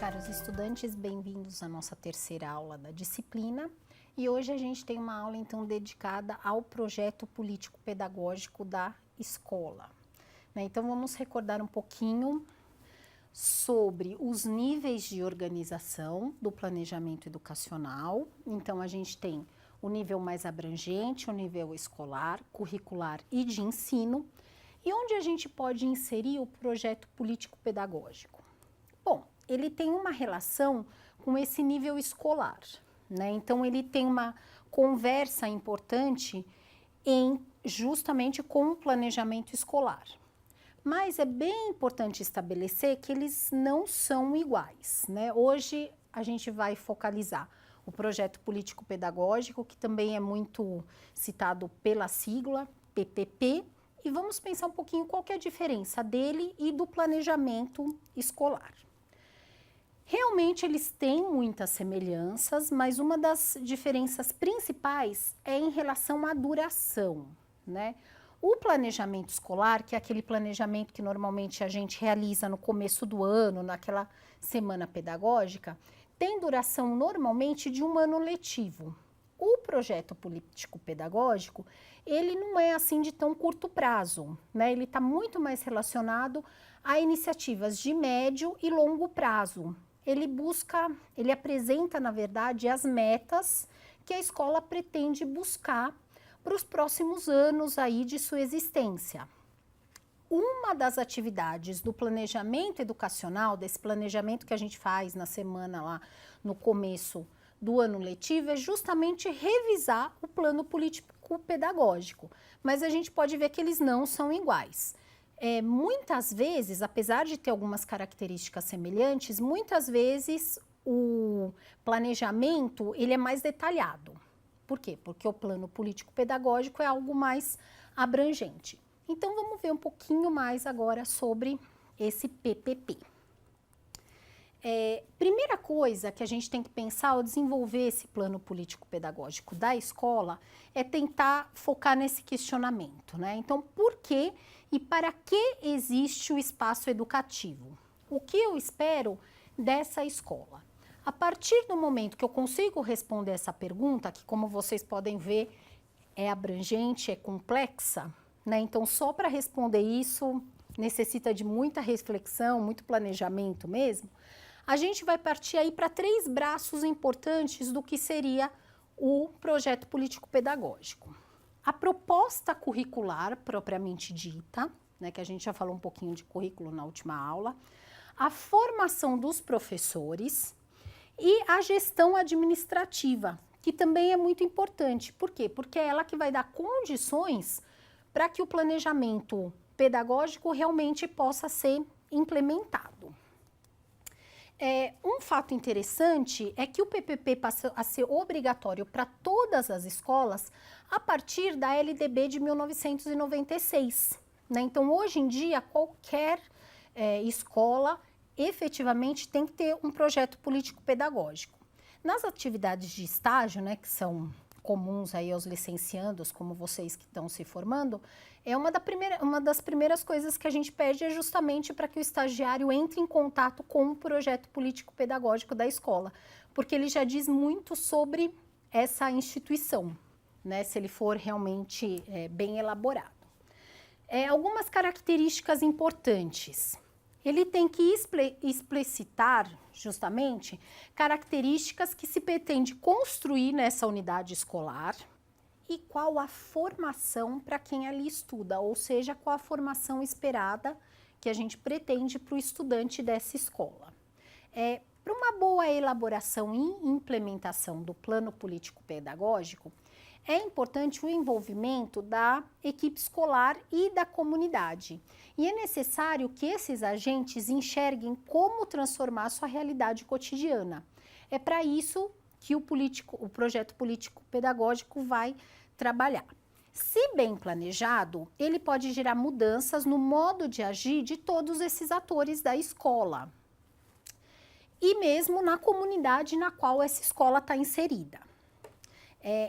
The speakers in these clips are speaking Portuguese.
Caros estudantes, bem-vindos à nossa terceira aula da disciplina. E hoje a gente tem uma aula, então, dedicada ao projeto político-pedagógico da escola. Então, vamos recordar um pouquinho sobre os níveis de organização do planejamento educacional. Então, a gente tem o nível mais abrangente, o nível escolar, curricular e de ensino, e onde a gente pode inserir o projeto político-pedagógico. Bom, ele tem uma relação com esse nível escolar, Então, ele tem uma conversa importante justamente com o planejamento escolar. Mas é bem importante estabelecer que eles não são iguais, Hoje, a gente vai focalizar o projeto político-pedagógico, que também é muito citado pela sigla, PPP, e vamos pensar um pouquinho qual que é a diferença dele e do planejamento escolar. Realmente eles têm muitas semelhanças, mas uma das diferenças principais é em relação à duração, O planejamento escolar, que é aquele planejamento que normalmente a gente realiza no começo do ano, naquela semana pedagógica, tem duração normalmente de um ano letivo. O projeto político-pedagógico, ele não é assim de tão curto prazo, Ele está muito mais relacionado a iniciativas de médio e longo prazo. Ele apresenta, na verdade, as metas que a escola pretende buscar para os próximos anos aí de sua existência. Uma das atividades do planejamento educacional, desse planejamento que a gente faz na semana lá no começo do ano letivo, é justamente revisar o plano político-pedagógico, mas a gente pode ver que eles não são iguais. Muitas vezes, apesar de ter algumas características semelhantes, muitas vezes o planejamento ele é mais detalhado. Por quê? Porque o plano político-pedagógico é algo mais abrangente. Então, vamos ver um pouquinho mais agora sobre esse PPP. Primeira coisa que a gente tem que pensar ao desenvolver esse plano político-pedagógico da escola é tentar focar nesse questionamento, Então, por que e para que existe o espaço educativo? O que eu espero dessa escola? A partir do momento que eu consigo responder essa pergunta, que como vocês podem ver é abrangente, é complexa, Então, só para responder isso necessita de muita reflexão, muito planejamento mesmo. A gente vai partir aí para 3 braços importantes do que seria o projeto político-pedagógico. A proposta curricular propriamente dita, que a gente já falou um pouquinho de currículo na última aula, a formação dos professores e a gestão administrativa, que também é muito importante. Por quê? Porque é ela que vai dar condições para que o planejamento pedagógico realmente possa ser implementado. Um fato interessante é que o PPP passou a ser obrigatório para todas as escolas a partir da LDB de 1996. Então, hoje em dia, qualquer escola efetivamente tem que ter um projeto político-pedagógico. Nas atividades de estágio, que são comuns aí aos licenciandos, como vocês que estão se formando, uma das primeiras coisas que a gente pede é justamente para que o estagiário entre em contato com o projeto político-pedagógico da escola, porque ele já diz muito sobre essa instituição, se ele for realmente bem elaborado. Algumas características importantes. Ele tem que explicitar, justamente, características que se pretende construir nessa unidade escolar e qual a formação para quem ali estuda, ou seja, qual a formação esperada que a gente pretende para o estudante dessa escola. Para uma boa elaboração e implementação do plano político-pedagógico, é importante o envolvimento da equipe escolar e da comunidade. E é necessário que esses agentes enxerguem como transformar a sua realidade cotidiana. É para isso que o projeto político-pedagógico vai trabalhar. Se bem planejado, ele pode gerar mudanças no modo de agir de todos esses atores da escola e mesmo na comunidade na qual essa escola está inserida.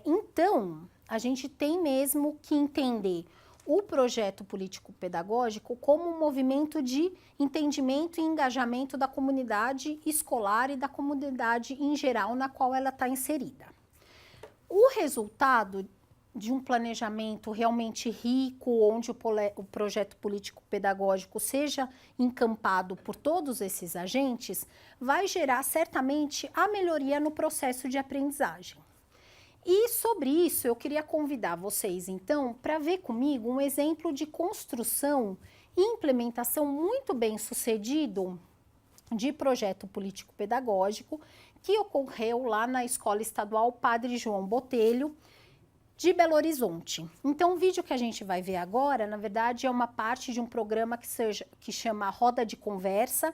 Então, a gente tem mesmo que entender o projeto político-pedagógico como um movimento de entendimento e engajamento da comunidade escolar e da comunidade em geral na qual ela está inserida. O resultado de um planejamento realmente rico, onde o projeto político-pedagógico seja encampado por todos esses agentes, vai gerar certamente a melhoria no processo de aprendizagem. E sobre isso, eu queria convidar vocês, então, para ver comigo um exemplo de construção e implementação muito bem sucedido de projeto político-pedagógico que ocorreu lá na Escola Estadual Padre João Botelho, de Belo Horizonte. Então, o vídeo que a gente vai ver agora, na verdade, é uma parte de um programa que chama Roda de Conversa.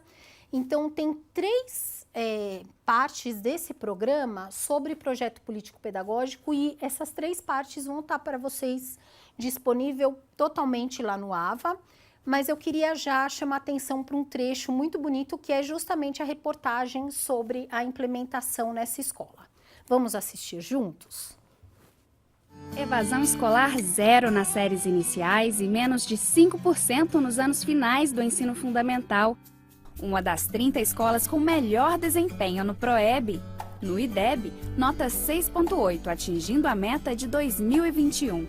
Então, tem três partes desse programa sobre projeto político-pedagógico e essas três partes vão estar para vocês disponível totalmente lá no AVA, mas eu queria já chamar atenção para um trecho muito bonito que é justamente a reportagem sobre a implementação nessa escola. Vamos assistir juntos? Evasão escolar zero nas séries iniciais e menos de 5% nos anos finais do ensino fundamental. Uma das 30 escolas com melhor desempenho no PROEB. No IDEB, nota 6,8, atingindo a meta de 2021.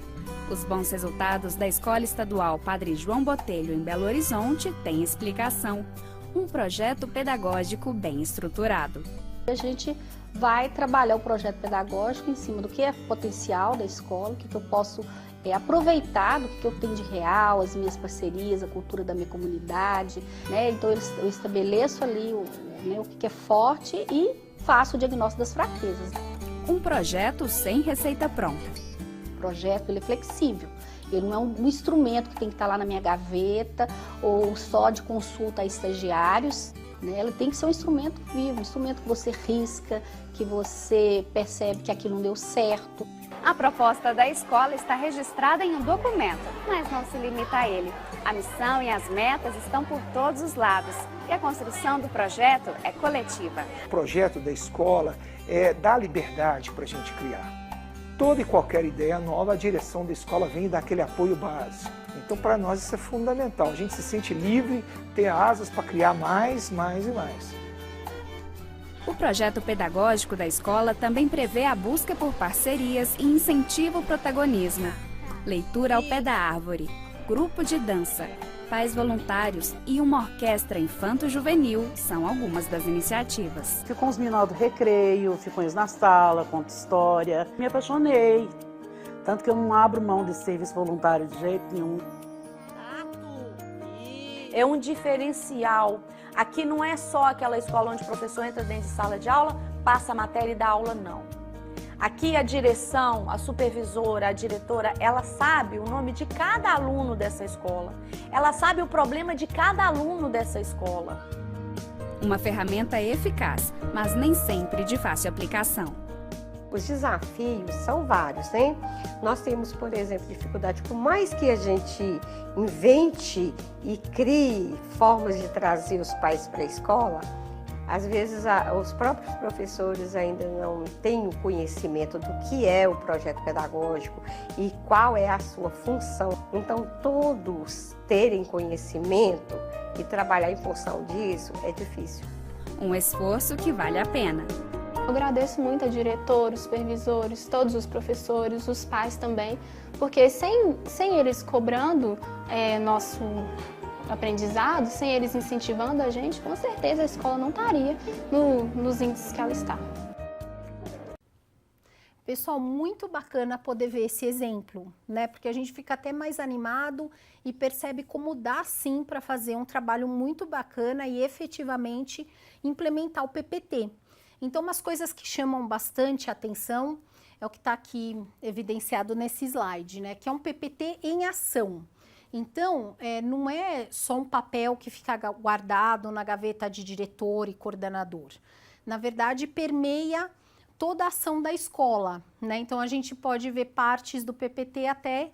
Os bons resultados da Escola Estadual Padre João Botelho, em Belo Horizonte, têm explicação. Um projeto pedagógico bem estruturado. A gente vai trabalhar o projeto pedagógico em cima do que é potencial da escola, o que eu posso aproveitar do que eu tenho de real, as minhas parcerias, a cultura da minha comunidade, né? Então eu estabeleço ali o que é forte e faço o diagnóstico das fraquezas. Um projeto sem receita pronta. O projeto ele é flexível, ele não é um instrumento que tem que estar lá na minha gaveta ou só de consulta a estagiários. Ele tem que ser um instrumento vivo, um instrumento que você risca, que você percebe que aquilo não deu certo. A proposta da escola está registrada em um documento, mas não se limita a ele. A missão e as metas estão por todos os lados e a construção do projeto é coletiva. O projeto da escola dá liberdade para a gente criar. Toda e qualquer ideia nova, a direção da escola vem dar aquele apoio básico. Então, para nós, isso é fundamental. A gente se sente livre, ter asas para criar mais e mais. O projeto pedagógico da escola também prevê a busca por parcerias e incentiva o protagonismo. Leitura ao pé da árvore, grupo de dança, pais voluntários e uma orquestra infanto-juvenil são algumas das iniciativas. Fico com os meninos do recreio, fico com eles na sala, conto história. Me apaixonei, tanto que eu não abro mão desse serviço voluntário de jeito nenhum. É um diferencial. Aqui não é só aquela escola onde o professor entra dentro de sala de aula, passa a matéria e dá aula, não. Aqui a direção, a supervisora, a diretora, ela sabe o nome de cada aluno dessa escola. Ela sabe o problema de cada aluno dessa escola. Uma ferramenta eficaz, mas nem sempre de fácil aplicação. Os desafios são vários, né? Nós temos, por exemplo, dificuldade, por mais que a gente invente e crie formas de trazer os pais para a escola, às vezes os próprios professores ainda não têm o conhecimento do que é o projeto pedagógico e qual é a sua função. Então, todos terem conhecimento e trabalhar em função disso é difícil. Um esforço que vale a pena. Eu agradeço muito a diretores, supervisores, todos os professores, os pais também, porque sem eles cobrando nosso aprendizado, sem eles incentivando a gente, com certeza a escola não estaria nos índices que ela está. Pessoal, muito bacana poder ver esse exemplo, né? Porque a gente fica até mais animado e percebe como dá sim para fazer um trabalho muito bacana e efetivamente implementar o PPT. Então, umas coisas que chamam bastante atenção é o que está aqui evidenciado nesse slide, né? Que é um PPT em ação. Então, não é só um papel que fica guardado na gaveta de diretor e coordenador. Na verdade, permeia toda a ação da escola, né? Então, a gente pode ver partes do PPT até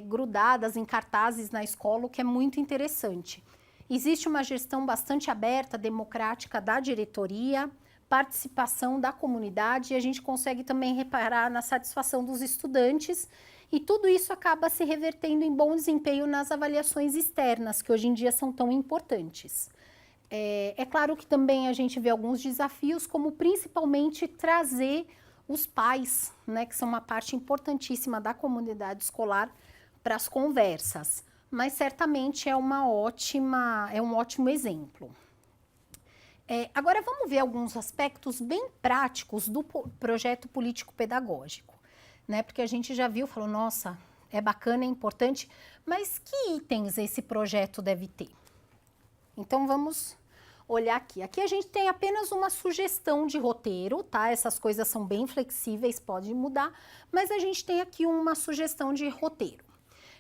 grudadas em cartazes na escola, o que é muito interessante. Existe uma gestão bastante aberta, democrática da diretoria, participação da comunidade e a gente consegue também reparar na satisfação dos estudantes e tudo isso acaba se revertendo em bom desempenho nas avaliações externas, que hoje em dia são tão importantes. É claro que também a gente vê alguns desafios, como principalmente trazer os pais, né, que são uma parte importantíssima da comunidade escolar, para as conversas, mas certamente é um ótimo exemplo. Agora vamos ver alguns aspectos bem práticos do projeto político-pedagógico, né? Porque a gente já viu, falou, nossa, é bacana, é importante, mas que itens esse projeto deve ter? Então vamos olhar aqui. Aqui a gente tem apenas uma sugestão de roteiro, tá? Essas coisas são bem flexíveis, pode mudar, mas a gente tem aqui uma sugestão de roteiro,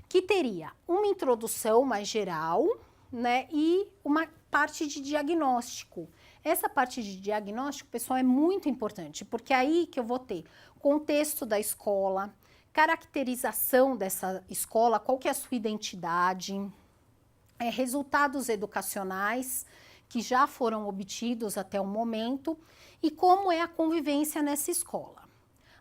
que teria uma introdução mais geral, né? E uma parte de diagnóstico. Essa parte de diagnóstico, pessoal, é muito importante, porque é aí que eu vou ter contexto da escola, caracterização dessa escola, qual que é a sua identidade, resultados educacionais que já foram obtidos até o momento e como é a convivência nessa escola.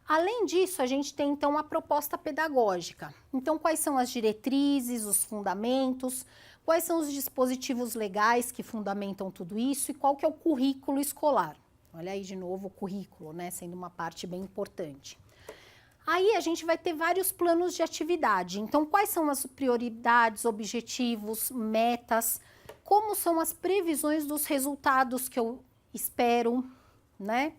Além disso, a gente tem então a proposta pedagógica. Então, quais são as diretrizes, os fundamentos, quais são os dispositivos legais que fundamentam tudo isso e qual que é o currículo escolar. Olha aí de novo o currículo, né, sendo uma parte bem importante. Aí a gente vai ter vários planos de atividade. Então, quais são as prioridades, objetivos, metas, como são as previsões dos resultados que eu espero, né?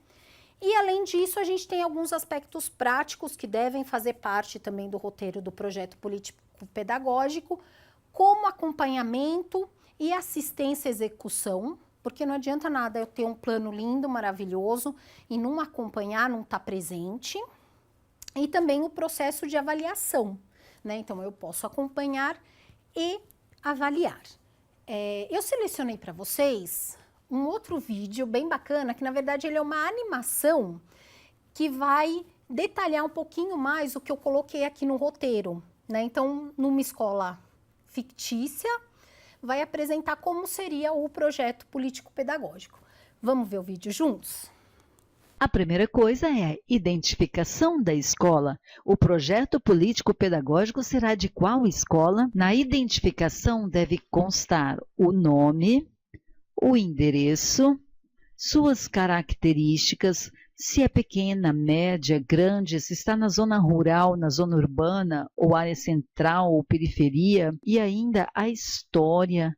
E, além disso, a gente tem alguns aspectos práticos que devem fazer parte também do roteiro do projeto político-pedagógico, como acompanhamento e assistência à execução, porque não adianta nada eu ter um plano lindo, maravilhoso, e não acompanhar, não estar presente. E também o processo de avaliação, né? Então, eu posso acompanhar e avaliar. Eu selecionei para vocês um outro vídeo bem bacana, que na verdade ele é uma animação que vai detalhar um pouquinho mais o que eu coloquei aqui no roteiro, né? Então, numa escola fictícia, vai apresentar como seria o projeto político-pedagógico. Vamos ver o vídeo juntos? A primeira coisa é a identificação da escola. O projeto político-pedagógico será de qual escola? Na identificação deve constar o nome, o endereço, suas características, se é pequena, média, grande, se está na zona rural, na zona urbana, ou área central ou periferia, e ainda a história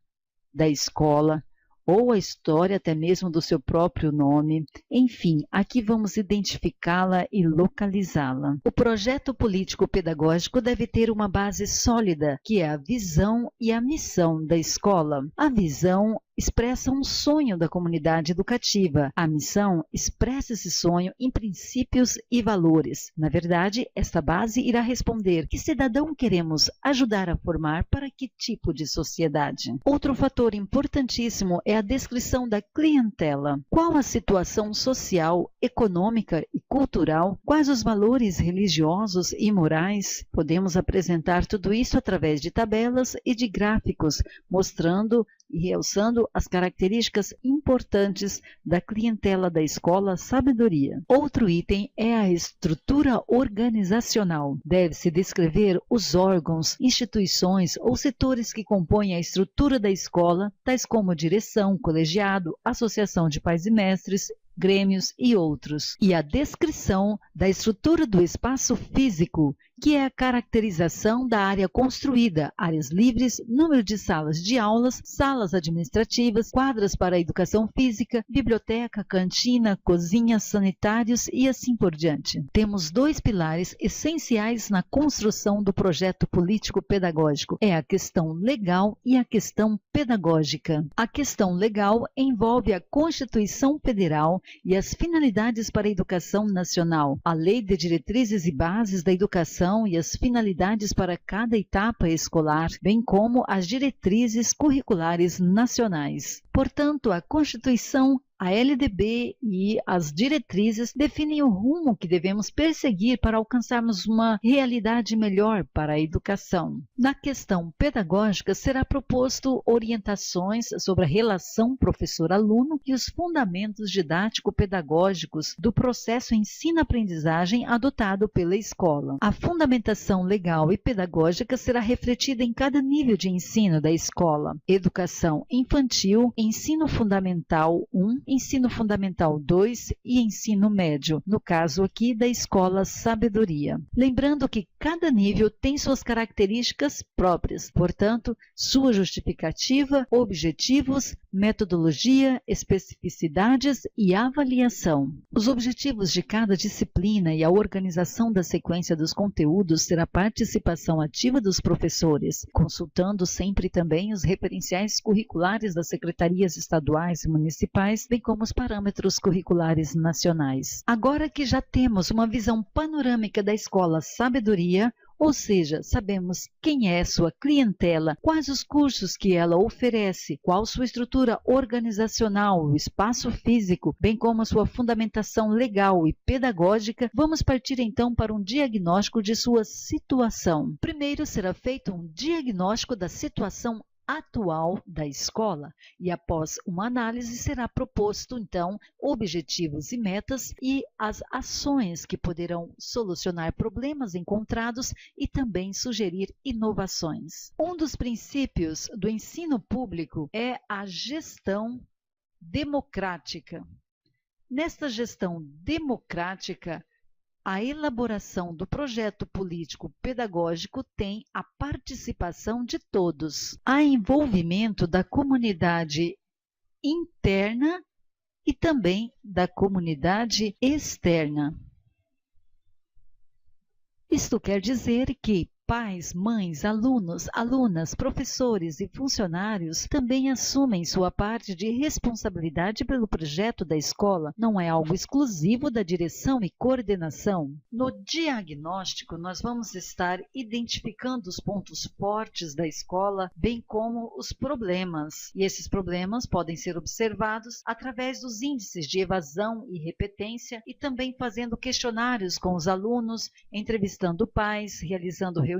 da escola, ou a história até mesmo do seu próprio nome. Enfim, aqui vamos identificá-la e localizá-la. O projeto político-pedagógico deve ter uma base sólida, que é a visão e a missão da escola. A visão expressa um sonho da comunidade educativa. A missão expressa esse sonho em princípios e valores. Na verdade, esta base irá responder que cidadão queremos ajudar a formar para que tipo de sociedade. Outro fator importantíssimo é a descrição da clientela. Qual a situação social, econômica e cultural? Quais os valores religiosos e morais? Podemos apresentar tudo isso através de tabelas e de gráficos, mostrando e realçando as características importantes da clientela da escola Sabedoria. Outro item é a estrutura organizacional. Deve-se descrever os órgãos, instituições ou setores que compõem a estrutura da escola, tais como direção, colegiado, associação de pais e mestres, grêmios e outros. E a descrição da estrutura do espaço físico, que é a caracterização da área construída, áreas livres, número de salas de aulas, salas administrativas, quadras para a educação física, biblioteca, cantina, cozinha, sanitários e assim por diante. Temos dois pilares essenciais na construção do projeto político-pedagógico. É a questão legal e a questão pedagógica. A questão legal envolve a Constituição Federal e as finalidades para a educação nacional, a Lei de Diretrizes e Bases da Educação e as finalidades para cada etapa escolar, bem como as diretrizes curriculares nacionais. Portanto, a Constituição A LDB e as diretrizes definem o rumo que devemos perseguir para alcançarmos uma realidade melhor para a educação. Na questão pedagógica, será proposto orientações sobre a relação professor-aluno e os fundamentos didático-pedagógicos do processo ensino-aprendizagem adotado pela escola. A fundamentação legal e pedagógica será refletida em cada nível de ensino da escola: educação infantil, ensino fundamental 1, ensino fundamental 2 e ensino médio, no caso aqui da escola Sabedoria. Lembrando que cada nível tem suas características próprias, portanto, sua justificativa, objetivos, metodologia, especificidades e avaliação. Os objetivos de cada disciplina e a organização da sequência dos conteúdos será a participação ativa dos professores, consultando sempre também os referenciais curriculares das secretarias estaduais e municipais, bem como os parâmetros curriculares nacionais. Agora que já temos uma visão panorâmica da escola Sabedoria, ou seja, sabemos quem é sua clientela, quais os cursos que ela oferece, qual sua estrutura organizacional, o espaço físico, bem como a sua fundamentação legal e pedagógica, vamos partir então para um diagnóstico de sua situação. Primeiro será feito um diagnóstico da situação atual da escola e após uma análise será proposto então objetivos e metas e as ações que poderão solucionar problemas encontrados e também sugerir inovações. Um dos princípios do ensino público é a gestão democrática. Nesta gestão democrática, a elaboração do projeto político-pedagógico tem a participação de todos. Há envolvimento da comunidade interna e também da comunidade externa. Isto quer dizer que pais, mães, alunos, alunas, professores e funcionários também assumem sua parte de responsabilidade pelo projeto da escola. Não é algo exclusivo da direção e coordenação. No diagnóstico, nós vamos estar identificando os pontos fortes da escola, bem como os problemas. E esses problemas podem ser observados através dos índices de evasão e repetência e também fazendo questionários com os alunos, entrevistando pais, realizando reuniões.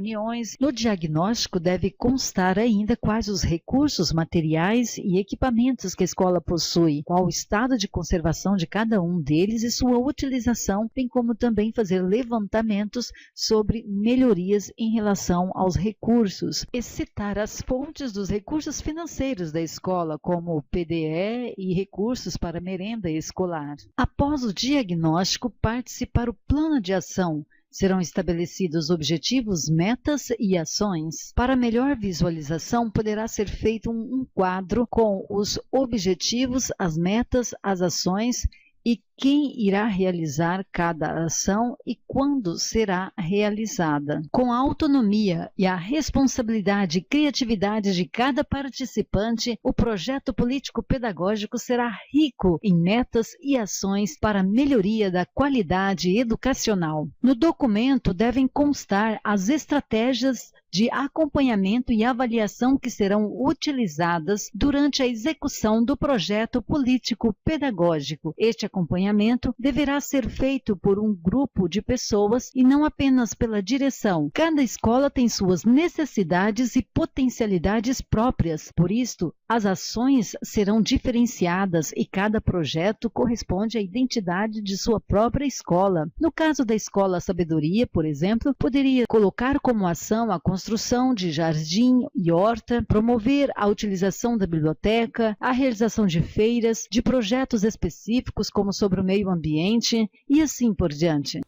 No diagnóstico deve constar ainda quais os recursos materiais e equipamentos que a escola possui, qual o estado de conservação de cada um deles e sua utilização, bem como também fazer levantamentos sobre melhorias em relação aos recursos e citar as fontes dos recursos financeiros da escola, como PDE e recursos para merenda escolar. Após o diagnóstico, parte-se para o plano de ação. Serão estabelecidos objetivos, metas e ações. Para melhor visualização, poderá ser feito um quadro com os objetivos, as metas, as ações e quem irá realizar cada ação e quando será realizada. Com a autonomia e a responsabilidade e criatividade de cada participante, o projeto político-pedagógico será rico em metas e ações para a melhoria da qualidade educacional. No documento devem constar as estratégias de acompanhamento e avaliação que serão utilizadas durante a execução do projeto político-pedagógico. Este acompanhamento deverá ser feito por um grupo de pessoas e não apenas pela direção. Cada escola tem suas necessidades e potencialidades próprias, por isto, as ações serão diferenciadas e cada projeto corresponde à identidade de sua própria escola. No caso da Escola Sabedoria, por exemplo, poderia colocar como ação a construção de jardim e horta, promover a utilização da biblioteca, a realização de feiras, de projetos específicos como sobre o meio ambiente e assim por diante.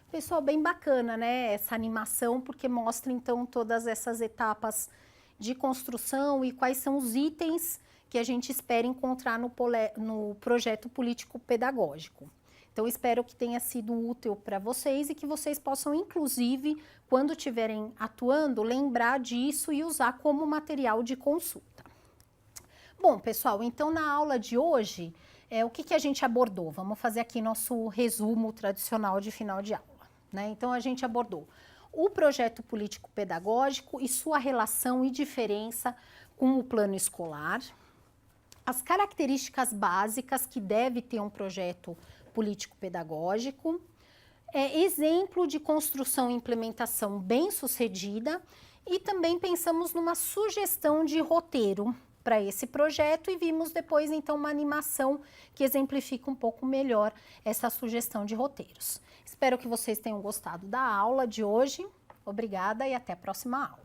Pessoal, bem bacana, né, essa animação, porque mostra então todas essas etapas de construção e quais são os itens que a gente espera encontrar no projeto político-pedagógico. Então, espero que tenha sido útil para vocês e que vocês possam, inclusive, quando estiverem atuando, lembrar disso e usar como material de consulta. Bom, pessoal, então na aula de hoje, o que a gente abordou? Vamos fazer aqui nosso resumo tradicional de final de aula, né? Então, a gente abordou o projeto político-pedagógico e sua relação e diferença com o plano escolar. as características básicas que deve ter um projeto político-pedagógico, exemplo de construção e implementação bem-sucedida, e também pensamos numa sugestão de roteiro para esse projeto e vimos depois então uma animação que exemplifica um pouco melhor essa sugestão de roteiros. Espero que vocês tenham gostado da aula de hoje. Obrigada e até a próxima aula.